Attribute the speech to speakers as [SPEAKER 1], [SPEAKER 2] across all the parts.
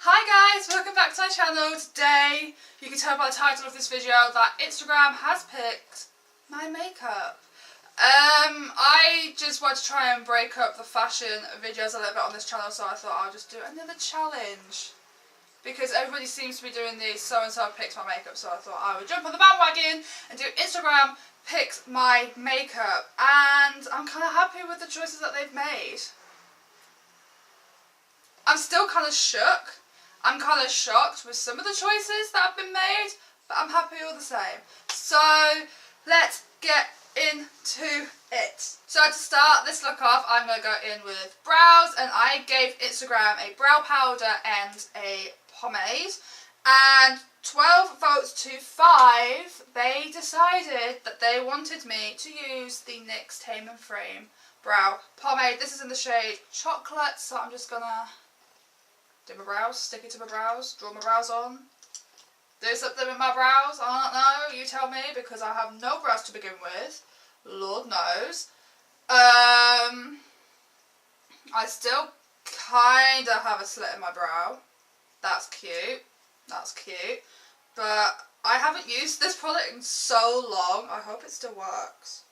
[SPEAKER 1] Hi guys, welcome back to my channel. Today, you can tell by the title of this video that Instagram has picked my makeup. I just want to try and break up the fashion videos a little bit on this channel, so I thought I'll just do another challenge. Because everybody seems to be doing these so and so picks my makeup, so I thought I would jump on the bandwagon and do Instagram picks my makeup. And I'm kind of happy with the choices that they've made. I'm still kind of shook. I'm kind of shocked with some of the choices that have been made, but I'm happy all the same. So let's get into it. So to start this look off, I'm going to go in with brows, and I gave Instagram a brow powder and a pomade, and 12 votes to 5, they decided that they wanted me to use the NYX Tame and Frame brow pomade. This is in the shade Chocolate, so I'm just gonna do my brows, stick it to my brows, draw my brows on, do something with my brows. I don't know, you tell me, because I have no brows to begin with, Lord knows. I still kind of have a slit in my brow. That's cute, but I haven't used this product in so long. I hope it still works.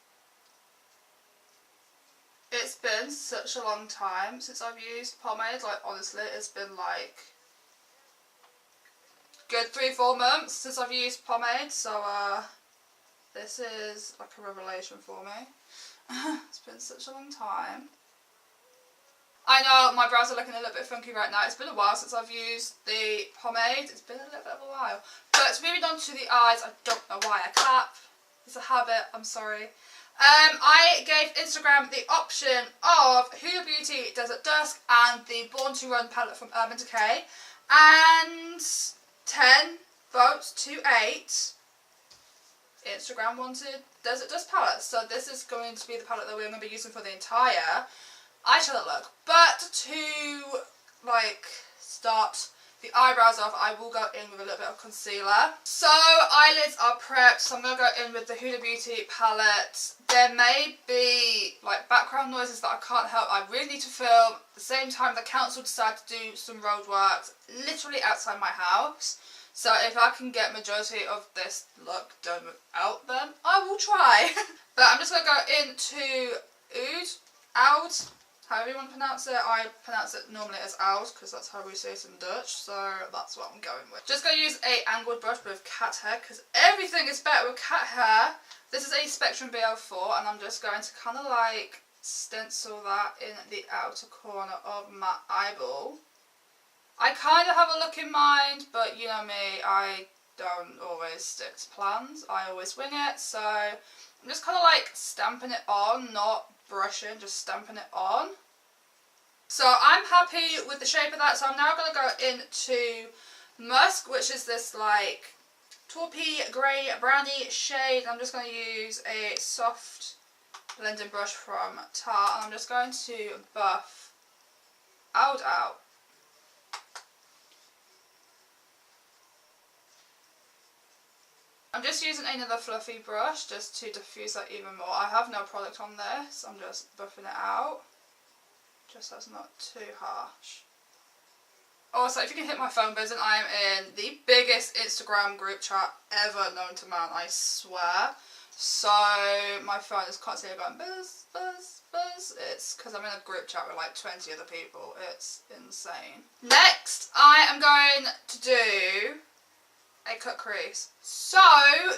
[SPEAKER 1] It's been such a long time since I've used pomade, like honestly it's been like good 3-4 months since I've used pomade, so this is like a revelation for me. It's been such a long time. I know my brows are looking a little bit funky right now. It's been a while since I've used the pomade. It's been a little bit of a while. But moving on to the eyes, I don't know why I clap. It's a habit, I'm sorry. I gave Instagram the option of Huda Beauty Desert Dusk and the Born to Run palette from Urban Decay, and 10 votes to 8, Instagram wanted Desert Dusk palette. So this is going to be the palette that we're going to be using for the entire eyeshadow look. But to like start the eyebrows off, I will go in with a little bit of concealer. So eyelids are prepped, so I'm going to go in with the Huda Beauty palette. There may be like background noises that I can't help. I really need to film. At the same time, the council decided to do some road works literally outside my house. So if I can get majority of this look done without them, I will try. But I'm just going to go into Oud, however you want to pronounce it. I pronounce it normally as Oud because that's how we say it in Dutch, so that's what I'm going with. Just going to use a angled brush with cat hair because everything is better with cat hair. This is a Spectrum BL4, and I'm just going to kind of like stencil that in the outer corner of my eyeball. I kind of have a look in mind, but you know me, I don't always stick to plans. I always wing it, so I'm just kind of like stamping it on, not brushing, just stamping it on. So I'm happy with the shape of that, so I'm now going to go into Musk, which is this like taupey grey brownie shade. I'm just going to use a soft blending brush from Tarte, and I'm just going to buff out. I'm just using another fluffy brush just to diffuse that even more. I have no product on this, I'm just buffing it out, just so it's not too harsh. Also, if you can hit my phone buzzing, I am in the biggest Instagram group chat ever known to man, I swear. So my phone is constantly going buzz, buzz, buzz. It's because I'm in a group chat with like 20 other people. It's insane. Next, I am going to do a cut crease. So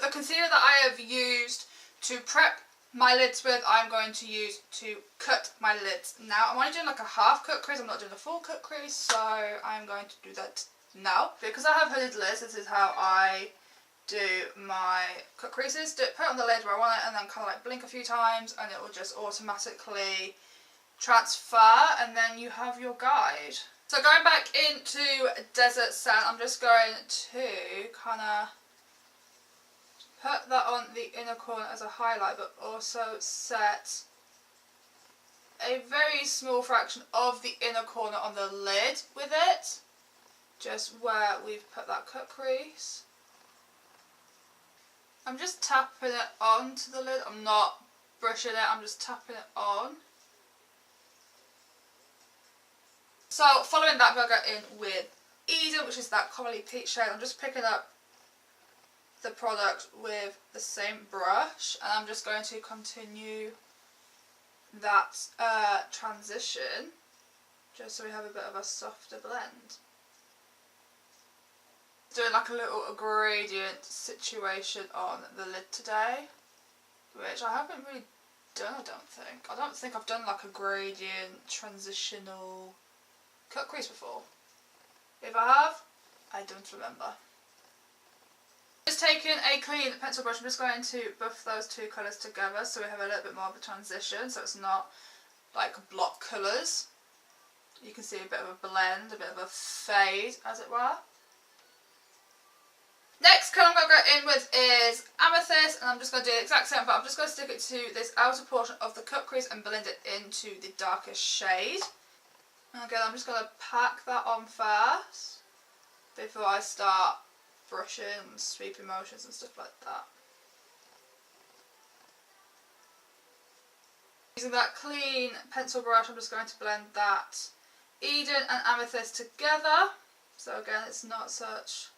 [SPEAKER 1] the concealer that I have used to prep my lids with, I'm going to use to cut my lids. Now I'm only doing like a half cut crease, I'm not doing a full cut crease, so I'm going to do that now. Because I have hooded lids, this is how I do my cut creases. Put it on the lid where I want it, and then kind of like blink a few times, and it will just automatically transfer, and then you have your guide. So going back into Desert Sand, I'm just going to kind of put that on the inner corner as a highlight, but also set a very small fraction of the inner corner on the lid with it, just where we've put that cut crease. I'm just tapping it onto the lid, I'm not brushing it, I'm just tapping it on. So following that, I'm going to go in with which is that corally peach shade. I'm just picking up the product with the same brush, and I'm just going to continue that transition, just so we have a bit of a softer blend. Doing like a little gradient situation on the lid today, which I haven't really done, I don't think. I don't think I've done like a gradient transitional cut crease before. If I have, I don't remember. Just taking a clean pencil brush, I'm just going to buff those two colours together so we have a little bit more of a transition, so it's not like block colours. You can see a bit of a blend, a bit of a fade as it were. Next colour I'm going to go in with is Amethyst, and I'm just going to do the exact same, but I'm just going to stick it to this outer portion of the cut crease and blend it into the darkest shade. And again, I'm just going to pack that on first before I start brushing and sweeping motions and stuff like that. Using that clean pencil brush, I'm just going to blend that Eden and Amethyst together. So again, it's not such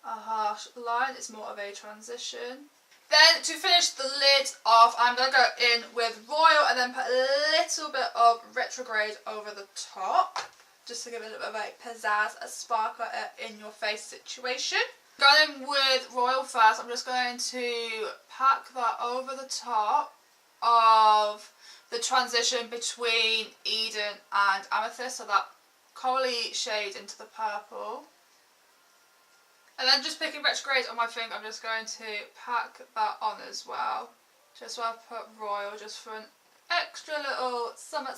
[SPEAKER 1] a harsh line, it's more of a transition. Then to finish the lid off, I'm going to go in with Royal and then put a little bit of Retrograde over the top, just to give it a little bit of a pizzazz, a sparkler in your face situation. Going in with Royal first, I'm just going to pack that over the top of the transition between Eden and Amethyst, so that corally shade into the purple. And then just picking Retrograde on my finger, I'm just going to pack that on as well. Just so I put Royal just for an extra little summer.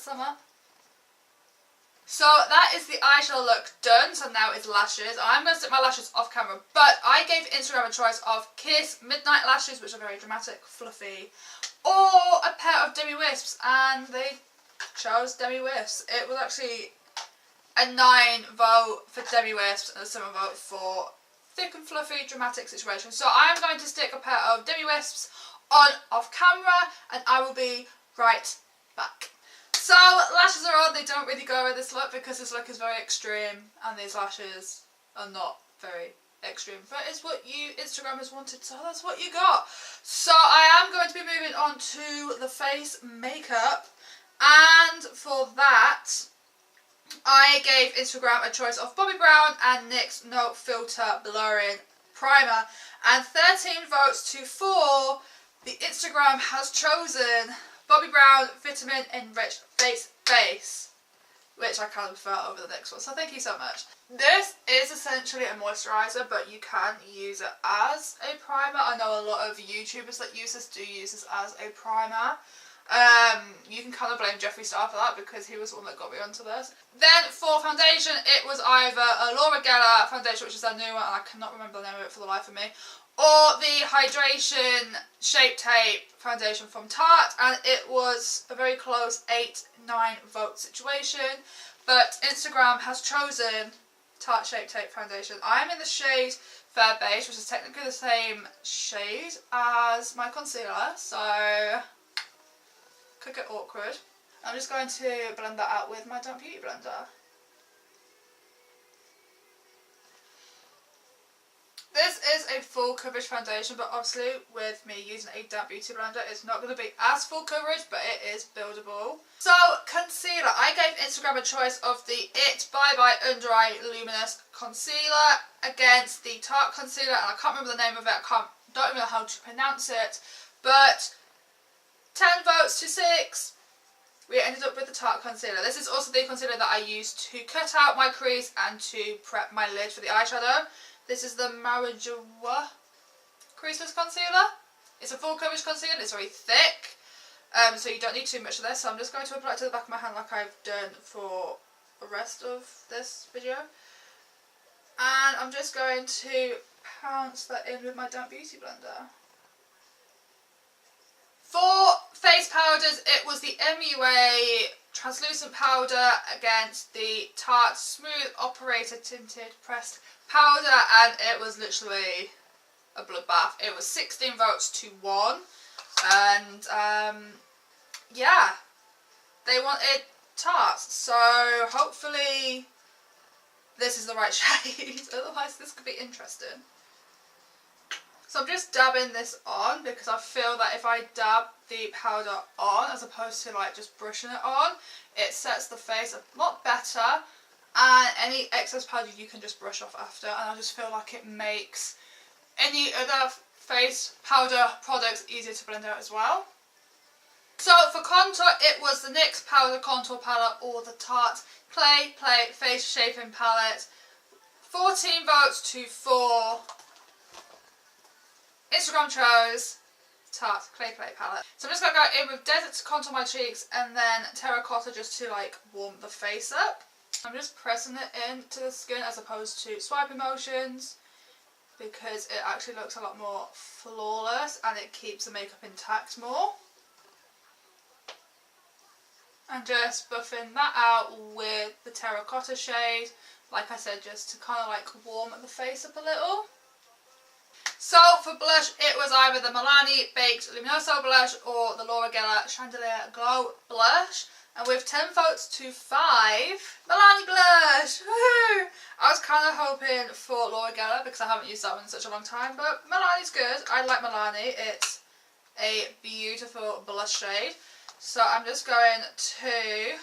[SPEAKER 1] So that is the eyeshadow look done, so now it's lashes. I'm going to stick my lashes off camera, but I gave Instagram a choice of Kiss Midnight Lashes, which are very dramatic, fluffy, or a pair of Demi Wisps, and they chose Demi Wisps. It was actually a 9 vote for Demi Wisps and a 7 vote for thick and fluffy dramatic situation. So I am going to stick a pair of Demi Wisps on off camera, and I will be right back. So lashes are on. They don't really go with this look because this look is very extreme and these lashes are not very extreme, but it's what you Instagram has wanted, so that's what you got. So I am going to be moving on to the face makeup, and for that I gave Instagram a choice of Bobbi Brown and NYX No Filter Blurring Primer, and 13 votes to 4, the Instagram has chosen Bobbi Brown Vitamin Enriched Face Base, which I kind of prefer over the next one, so thank you so much. This is essentially a moisturiser, but you can use it as a primer. I know a lot of YouTubers that use this do use this as a primer. You can kind of blame Jeffree Star for that because he was the one that got me onto this. Then for foundation, it was either a Laura Geller foundation, which is their new one, and I cannot remember the name of it for the life of me, or the Hydration Shape Tape foundation from Tarte, and it was a very close 8-9 vote situation, but Instagram has chosen Tarte Shape Tape foundation. I am in the shade Fair Beige, which is technically the same shade as my concealer, so could get awkward. I'm just going to blend that out with my Damp Beauty blender. This is a full coverage foundation, but obviously with me using a Damp Beauty blender, it's not going to be as full coverage, but it is buildable. So concealer, I gave Instagram a choice of the It Bye Bye Under Eye Luminous Concealer against the Tarte concealer, and I can't remember the name of it, don't even know how to pronounce it, but 10 votes to 6. We ended up with the Tarte concealer. This is also the concealer that I used to cut out my crease and to prep my lid for the eyeshadow. This is the Marajuca Creaseless concealer. It's a full coverage concealer, it's very thick, so you don't need too much of this. So I'm just going to apply it to the back of my hand like I've done for the rest of this video. And I'm just going to pounce that in with my Damp Beauty blender. For face powders, it was the MUA translucent powder against the Tarte Smooth Operator Tinted Pressed Powder, and it was literally a bloodbath. It was 16 votes to 1, and yeah, they wanted Tarte, so hopefully this is the right shade, otherwise this could be interesting. So I'm just dabbing this on because I feel that if I dab the powder on as opposed to like just brushing it on, it sets the face a lot better, and any excess powder you can just brush off after, and I just feel like it makes any other face powder products easier to blend out as well. So for contour, it was the NYX Powder Contour Palette or the Tarte Clay Play Face Shaping Palette. 14 votes to 4. Instagram chose Tarte Clay Play Palette. So I'm just going to go in with Desert to contour my cheeks and then Terracotta just to like warm the face up. I'm just pressing it into the skin as opposed to swiping motions because it actually looks a lot more flawless and it keeps the makeup intact more. And just buffing that out with the Terracotta shade, like I said, just to kind of like warm the face up a little. So for blush, it was either the Milani Baked Luminoso blush or the Laura Geller Chandelier Glow blush. And with 10 votes to 5, Milani blush! Woohoo! I was kind of hoping for Laura Geller because I haven't used that one in such a long time, but Milani's good. I like Milani. It's a beautiful blush shade. So I'm just going to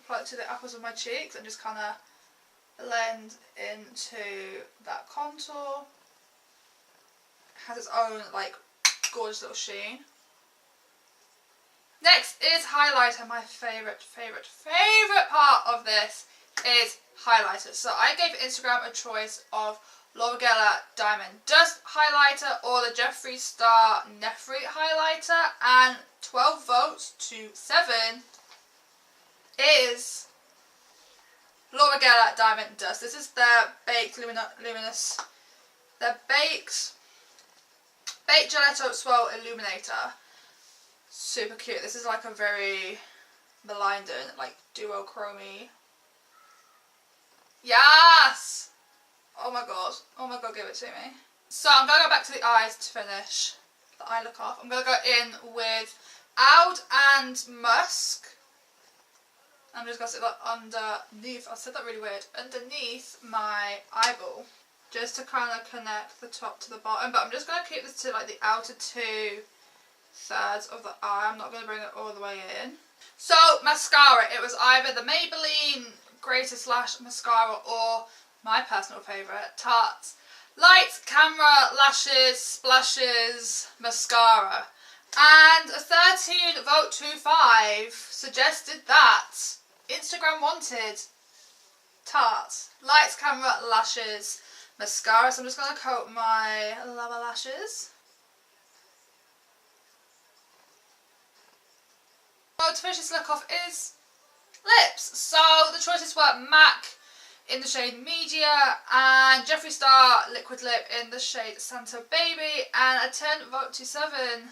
[SPEAKER 1] apply it to the apples of my cheeks and just kind of blend into that contour. It has its own like gorgeous little sheen. Next is highlighter. My favourite part of this is highlighter. So I gave Instagram a choice of Laura Geller Diamond Dust highlighter or the Jeffree Star Nephrite highlighter, and 12 votes to 7 is Laura Geller Diamond Dust. This is their baked luminous, their baked Gelato Swirl Illuminator. Super cute. This is like a very blinding, like duochrome. Yes! Oh my god, give it to me. So I'm going to go back to the eyes to finish the eye look off. I'm going to go in with Oud and Musk. I'm just going to sit that underneath, I said that really weird, underneath my eyeball. Just to kind of connect the top to the bottom. But I'm just going to keep this to like the outer 2/3 of the eye. I'm not going to bring it all the way in. So mascara, it was either the Maybelline Greatest Lash Mascara or my personal favourite, Tarte Lights, Camera, Lashes, Splashes Mascara. And a 13 vote to 5 suggested that Instagram wanted Tarte Lights, Camera, Lashes Mascara. So I'm just going to coat my lower lashes. So to finish this look off is lips. So the choices were MAC in the shade Media and Jeffree Star Liquid Lip in the shade Santa Baby, and a 10 vote to 7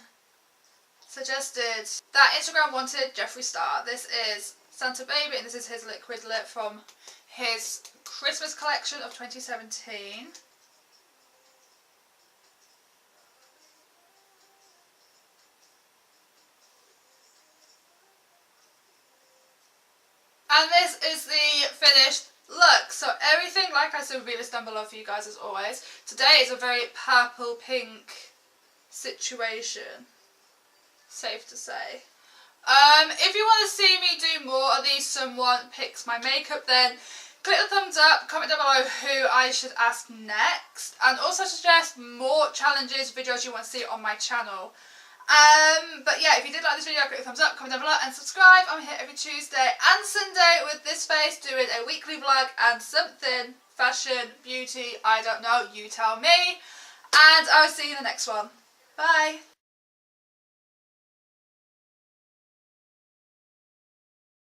[SPEAKER 1] suggested that Instagram wanted Jeffree Star. This is Santa Baby and this is his liquid lip from his Christmas collection of 2017. And this is the finished look. So everything, like I said, will be listed down below for you guys as always. Today is a very purple pink situation, safe to say. If you want to see me do more of these someone picks my makeup, then click the thumbs up, comment down below who I should ask next, and also suggest more challenges, videos you want to see on my channel. But yeah, if you did like this video, click the thumbs up, comment down below and subscribe. I'm here every Tuesday and Sunday with this face doing a weekly vlog and something fashion, beauty, I don't know, you tell me. And I'll see you in the next one. Bye!